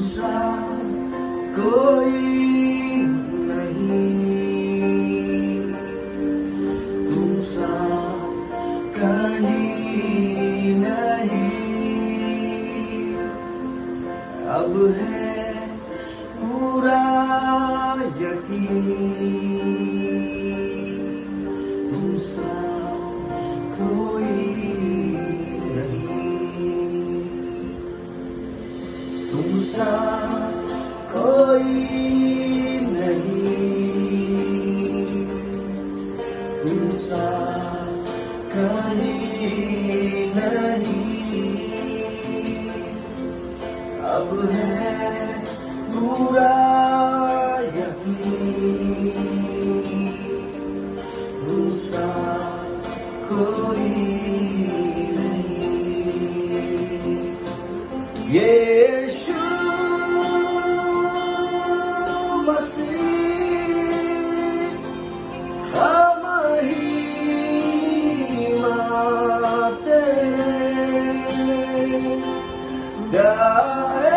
सा कोई नहीं, तुम सा कहीं नहीं। अब है पूरा यकीन, तुम सा कोई नहीं, तुम सा कोई नहीं, तुम सा कहीं नहीं। अब है पूरा यकीन, तुम सा कोई नहीं। यीशु मसीह हम ही माते गाए